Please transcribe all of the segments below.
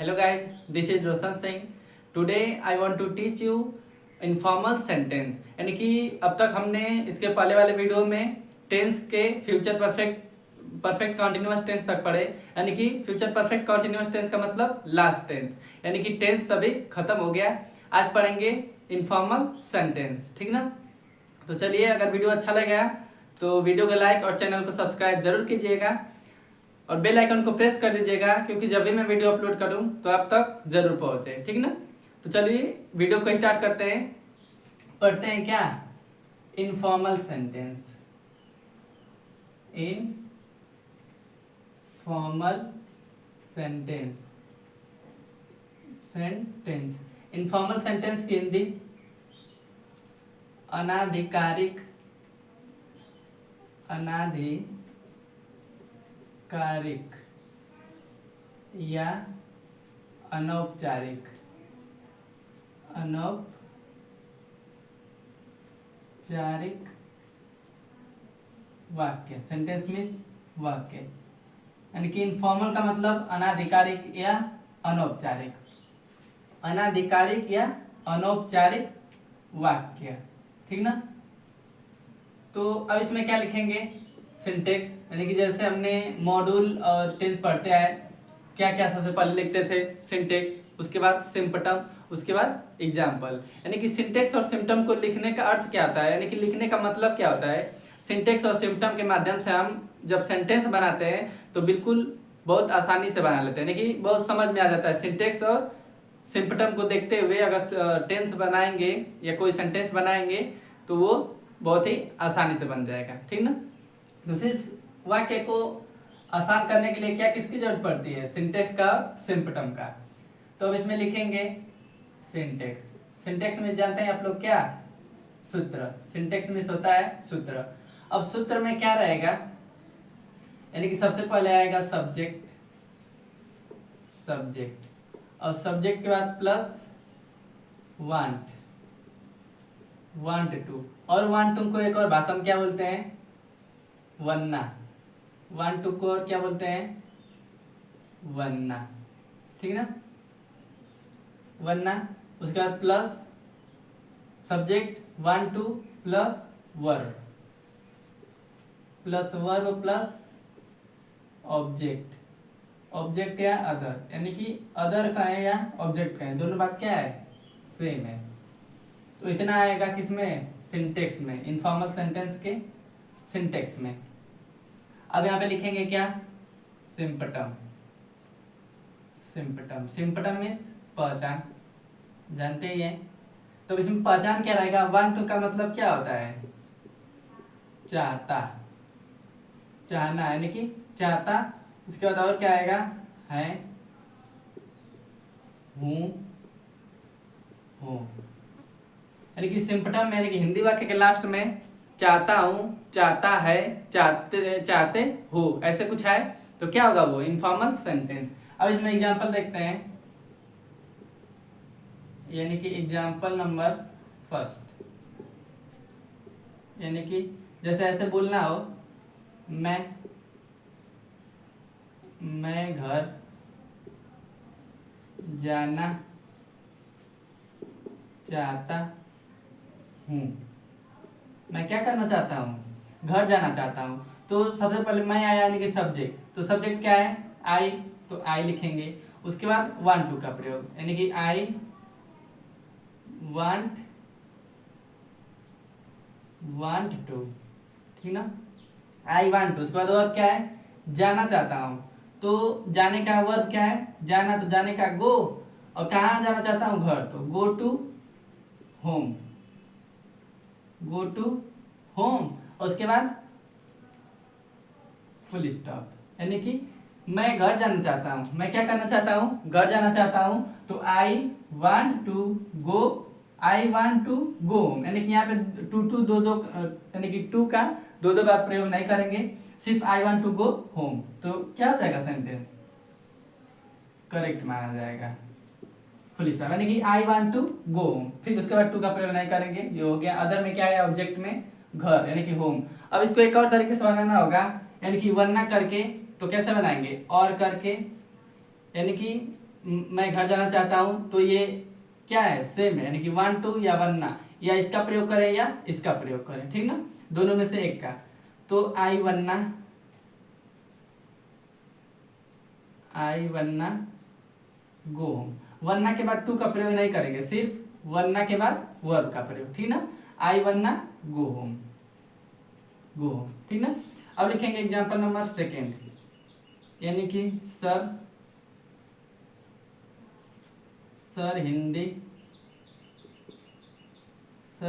Hello guys, this is Roshan Singh. Today I want to teach you informal sentence. यानी कि अब तक हमने इसके पहले वाले वीडियो में टेंस के फ्यूचर परफेक्ट कॉन्टिन्यूअस टेंस तक पढ़े। यानी कि फ्यूचर परफेक्ट कॉन्टिन्यूअस टेंस का मतलब लास्ट टेंस, यानी कि टेंस सभी खत्म हो गया। आज पढ़ेंगे इनफॉर्मल सेंटेंस, ठीक ना। तो चलिए, अगर वीडियो अच्छा लगा तो वीडियो को लाइक और चैनल को सब्सक्राइब जरूर कीजिएगा और बेल आइकन को प्रेस कर दीजिएगा, क्योंकि जब भी मैं वीडियो अपलोड करूं तो आप तक जरूर पहुंचे, ठीक ना। तो चलिए वीडियो को स्टार्ट करते हैं। पढ़ते हैं क्या, informal sentence. Informal sentence informal sentence की हिंदी अनाधिकारिक या अनौपचारिक वाक्य। सेंटेंस मीन्स वाक्य, यानी कि इनफॉर्मल का मतलब अनाधिकारिक या अनौपचारिक वाक्य, ठीक ना। तो अब इसमें क्या लिखेंगे, सिंटेक्स। यानी कि जैसे हमने मॉड्यूल और टेंस पढ़ते आए, क्या क्या सबसे पहले लिखते थे, सिंटेक्स, उसके बाद सिम्पटम, उसके बाद एग्जाम्पल। यानी कि सिंटेक्स और सिम्पटम को लिखने का अर्थ क्या होता है, यानी कि लिखने का मतलब क्या होता है। सिंटेक्स और सिम्पटम के माध्यम से हम जब सेंटेंस बनाते हैं तो बिल्कुल बहुत आसानी से बना लेते हैं, यानी कि बहुत समझ में आ जाता है। सिंटेक्स और सिम्पटम को देखते हुए अगर टेंस बनाएंगे या कोई सेंटेंस बनाएंगे तो वो बहुत ही आसानी से बन जाएगा, ठीक ना। दूसरे वाक्य को आसान करने के लिए क्या किसकी जरूरत पड़ती है, सिंटेक्स का, सिम्पटम का। तो अब इसमें लिखेंगे सिंटेक्स में जानते हैं आप लोग क्या, सूत्र। सिंटेक्स में होता है सूत्र। अब सूत्र में क्या रहेगा, यानी कि सबसे पहले आएगा सब्जेक्ट और सब्जेक्ट के बाद प्लस वांट टू, और वांट टू को एक और भाषा में क्या बोलते हैं, वन्ना। वांट टू को और क्या बोलते हैं, वन्ना, ठीक ना, वन्ना। उसके बाद plus subject want two plus verb plus object या अदर, यानी कि अदर का है या ऑब्जेक्ट का है, दोनों बात क्या है, सेम है। तो इतना आएगा किसमें, सिंटेक्स में, इनफॉर्मल सेंटेंस के सिंटेक्स में। अब यहाँ पे लिखेंगे क्या, सिम्पटम मीन्स पहचान, जानते ही है। तो इसमें पहचान क्या रहेगा, वांट टू का मतलब क्या होता है, चाहना, यानी कि चाहता। उसके बाद और क्या आएगा, है, हूँ, यानी कि सिम्पटम, यानी कि हिंदी वाक्य के लास्ट में चाहता हूँ, चाहता है, चाहते हो, ऐसे कुछ है तो क्या होगा, वो इनफॉर्मल सेंटेंस। अब इसमें एग्जांपल देखते हैं, यानी कि एग्जांपल नंबर फर्स्ट, यानी कि जैसे ऐसे बोलना हो, मैं घर जाना चाहता हूँ। मैं क्या करना चाहता हूँ, घर जाना चाहता हूँ। तो सबसे पहले मैं आया, यानी कि सब्जेक्ट। तो सब्जेक्ट क्या है, आई, तो आई लिखेंगे। उसके बाद वांट टू का प्रयोग, यानी कि आई वांट टू, ठीक ना, आई वांट टू। उसके बाद और क्या है, जाना चाहता हूँ। तो जाने का वर्ब क्या है, जाना, तो जाने का गो, और कहाँ जाना चाहता हूँ, घर, तो गो टू होम। और उसके बाद फुल स्टॉप, यानी कि मैं घर जाना चाहता हूँ, मैं क्या करना चाहता हूँ, घर जाना चाहता हूँ। तो I want to go home, यानी कि यहाँ पे टू दो, यानी कि टू का दो बार प्रयोग नहीं करेंगे, सिर्फ I want to go home. तो क्या हो जाएगा, सेंटेंस करेक्ट माना जाएगा, फुल स्टॉप, यानी कि I want to go home. फिर उसके बाद टू का प्रयोग नहीं करेंगे, ये हो गया। अदर में क्या है, ऑब्जेक्ट में घर, यानी कि होम। अब इसको एक और तरीके से बनाना होगा, यानी कि वरना करके, तो कैसे बनाएंगे, और करके, यानी कि मैं घर जाना चाहता हूँ, तो ये क्या है, सेम है, यानी कि वांट टू या वरना, या इसका प्रयोग करें या इसका प्रयोग करें, ठीक ना, दोनों में से एक का। तो आई वरना गो होम, वरना के बाद टू का प्रयोग नहीं करेंगे, सिर्फ वरना के बाद वर्ब का प्रयोग, ठीक ना। आई वरना गो होम, ठीक ना। अब लिखेंगे एग्जांपल नंबर सेकेंड, यानी कि सर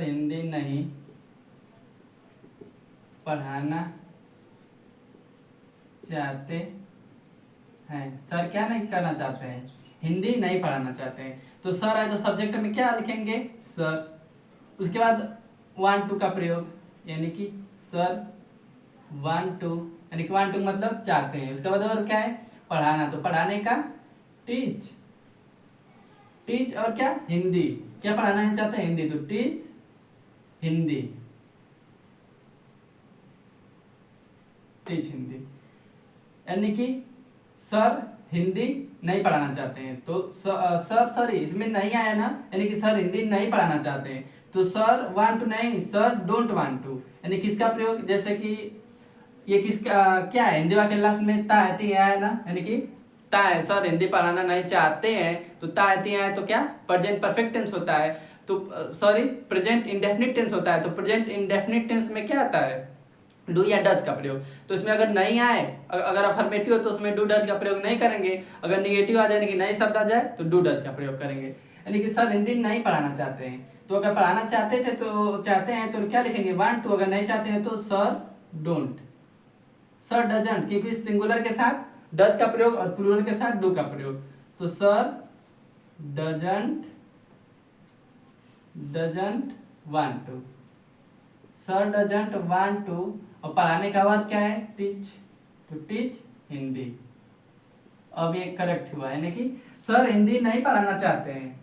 हिंदी नहीं पढ़ाना चाहते हैं। सर क्या नहीं करना चाहते हैं, हिंदी नहीं पढ़ाना चाहते हैं। तो सर है तो सब्जेक्ट में क्या लिखेंगे, सर। उसके बाद वांट टू का प्रयोग, यानी कि सर वांट टू, यानी कि वांट टू मतलब चाहते हैं। उसके बाद और क्या है, पढ़ाना, तो पढ़ाने का टीच और क्या, हिंदी, क्या पढ़ाना नहीं चाहते, हिंदी, तो टीच हिंदी, यानी कि सर हिंदी नहीं पढ़ाना चाहते हैं। तो सर सॉरी इसमें नहीं आया ना, यानी कि सर हिंदी नहीं पढ़ाना चाहते हैं। तो सर वांट टू नहीं, सर डोंट वांट टू, यानी किसका प्रयोग, जैसे कि ये किसका क्या है, हिंदी वाक्य लास्ट में तायती आया ना, यानी कि ताय, सर हिंदी पढ़ाना नहीं चाहते हैं, तो तायती आए तो क्या, प्रेजेंट परफेक्ट टेंस होता है। तो सॉरी प्रेजेंट इंडेफिनिट टेंस होता है। तो प्रेजेंट इंडेफिनिट टेंस में क्या आता है, डू या डज का प्रयोग। तो इसमें अगर नहीं आए, अगर अफर्मेटिव हो तो उसमें डू डज का प्रयोग नहीं करेंगे, अगर निगेटिव आ जाए कि नए शब्द आ जाए तो डू डज का प्रयोग करेंगे। यानी कि सर हिंदी नहीं पढ़ाना चाहते हैं। तो अगर पढ़ाना चाहते हैं तो क्या लिखेंगे, वांट टू। अगर नहीं चाहते हैं तो सर डोंट, सर डजंट, क्योंकि सिंगुलर के साथ डज का प्रयोग और प्लूरल के साथ डू का प्रयोग। तो sir doesn't want to, sir doesn't want to. और पढ़ाने का वर्ब क्या है, टीच, तो टीच हिंदी। अब ये करेक्ट हुआ, यानी कि सर हिंदी नहीं पढ़ाना चाहते हैं,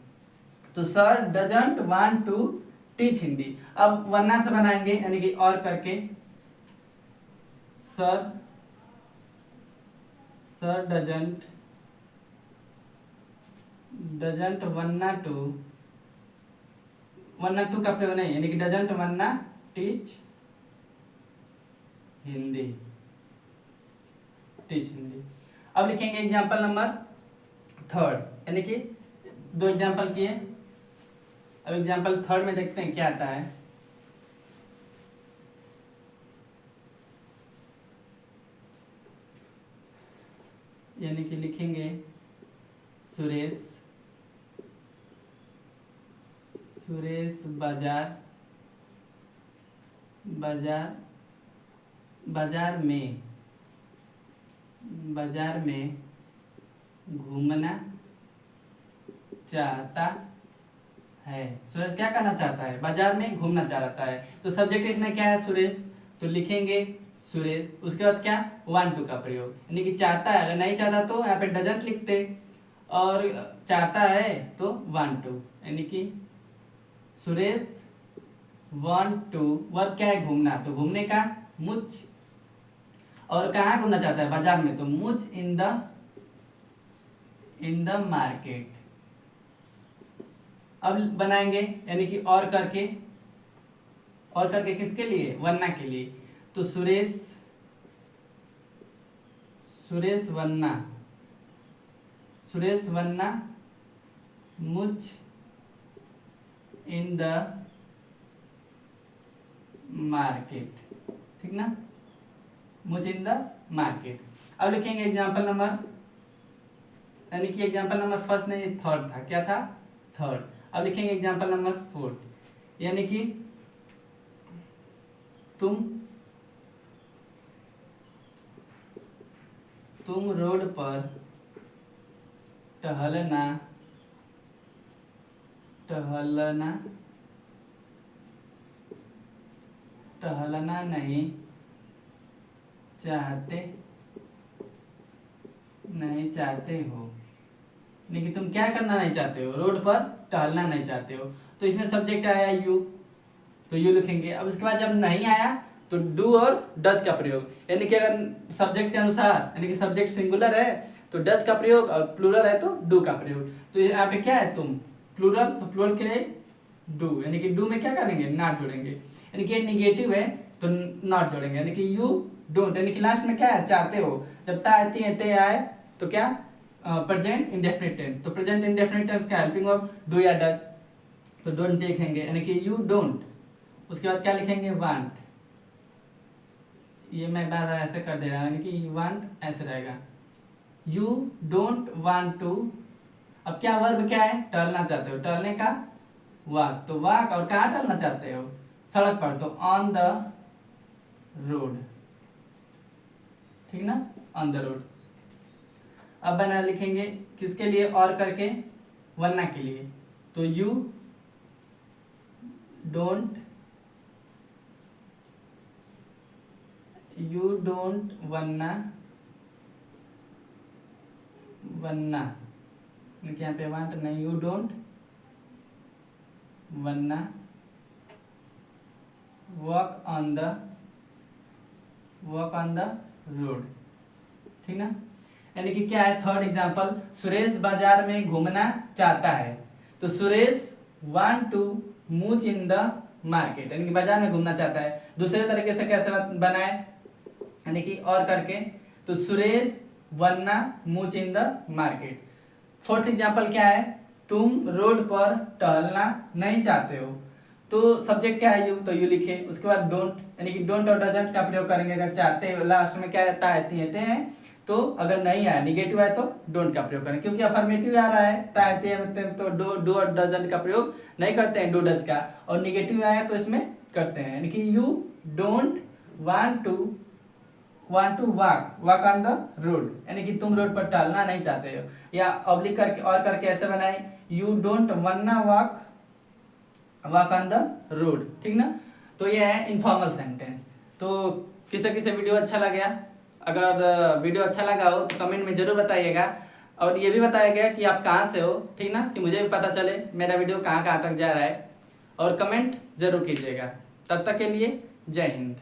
तो sir doesn't want to teach Hindi. अब वरना से बनाएंगे, यानी कि और करके, सर डजंट वरना टू का प्रयोग नहीं, यानी कि डजंट वरना टीच हिंदी। अब लिखेंगे एग्जांपल नंबर थर्ड, यानी कि दो एग्जांपल किए। अब एग्जांपल थर्ड में देखते हैं क्या आता है। यानी कि लिखेंगे सुरेश बाजार में घूमना चाहता है। सुरेश क्या करना चाहता है, बाजार में घूमना चाहता है। तो सब्जेक्ट इसमें क्या है, सुरेश, तो लिखेंगे सुरेश। उसके बाद क्या, वांट टू का प्रयोग, यानी कि चाहता है। अगर नहीं चाहता तो यहाँ पे डजंट लिखते, और चाहता है तो वांट टू, यानी कि सुरेश वांट टू, वर्ब क्या है, घूमना, तो घूमने का मुझ, और कहाँ घूमना चाहता है, बाजार में, तो मुझ इन द मार्केट। अब बनाएंगे, यानी कि और करके किसके लिए, वरना के लिए। तो सुरेश वरना मुझ इन द मार्केट, ठीक ना, मुझ इन द मार्केट। अब लिखेंगे एग्जाम्पल नंबर, यानी कि एग्जाम्पल नंबर फर्स्ट नहीं, थर्ड था, क्या था, थर्ड। अब लिखेंगे एग्जाम्पल नंबर फोर्थ, यानी कि तुम रोड पर टहलना नहीं चाहते हो, लेकिन तुम क्या करना नहीं चाहते हो, रोड पर टहलना नहीं चाहते हो। तो इसमें सब्जेक्ट आया यू, तो यू लिखेंगे। अब उसके बाद जब नहीं आया तो डू और डज का प्रयोग, यानी कि अगर सब्जेक्ट के अनुसार, यानी कि सब्जेक्ट सिंगुलर है तो डज का प्रयोग, और प्लूरल है तो डू का प्रयोग। तो यहाँ पे क्या है तुम, प्लूरल, तो प्लूरल के लिए डू, यानी कि डू में क्या करेंगे, नॉट जोड़ेंगे, यानी कि निगेटिव है तो नॉट जोड़ेंगे, यानी कि यू डोंट, यानी कि लास्ट में क्या है, चाहते हो। जब ता आती है ते आए तो क्या, प्रेजेंट इंडेफिनिट टेंस, तो प्रेजेंट इंडेफिनिट टेंस का हेल्पिंग ऑफ डू या डज, तो डोंट लिखेंगे, यानी कि यू डोंट। उसके बाद क्या लिखेंगे, वांट, ये मैं बार बार ऐसे कर दे रहा हूँ, यानी कि वांट ऐसे रहेगा, यू डोंट वांट टू। अब क्या वर्ब क्या है, टहलना चाहते हो, टहलने का वॉक, तो वॉक, और कहाँ टहलना चाहते हो, सड़क पर, तो ऑन द रोड, ठीक ना, ऑन द रोड। अब बना लिखेंगे किसके लिए, और करके वरना के लिए, तो यू डोंट वरना, वरना, यहाँ पे वांट नहीं, यू डोंट वरना वॉक ऑन द रोड, ठीक ना। यानी कि क्या है, थर्ड एग्जांपल, सुरेश बाजार में घूमना चाहता है, तो Suresh want to move in the market, यानी कि बाजार में घूमना चाहता है। दूसरे तरीके से कैसे बनाए, यानी कि और करके, तो सुरेश वरना move in the market. Fourth example क्या है, तुम रोड पर टहलना नहीं चाहते हो, तो सब्जेक्ट क्या है, यू, तो यू लिखे। उसके बाद डोंट, यानी कि डोंट और डजंट का प्रयोग करेंगे, अगर चाहते हो लास्ट में क्या आता है, तो अगर नहीं आया, निगेटिव है तो डोंट का प्रयोग करें, क्योंकि अफर्मेटिव आ रहा है ताते हैं, तो डू और डजंट का प्रयोग नहीं करते हैं, डू डज का, और निगेटिव आया तो इसमें करते हैं, यानी कि you don't want to walk on the road, यानी कि तुम रोड पर टहलना नहीं चाहते हो। या ऑब्लिक करके और करके ऐसे बनाए, यू डोंट वरना वॉक ऑन द रोड, ठीक ना। तो ये है इनफॉर्मल सेंटेंस। तो किसे किसे वीडियो अच्छा लगा, अगर वीडियो अच्छा लगा हो तो कमेंट में जरूर बताइएगा, और ये भी बताइएगा कि आप कहाँ से हो, ठीक ना, कि मुझे भी पता चले मेरा वीडियो कहाँ कहाँ तक जा रहा है, और कमेंट जरूर कीजिएगा। तब तक के लिए जय हिंद।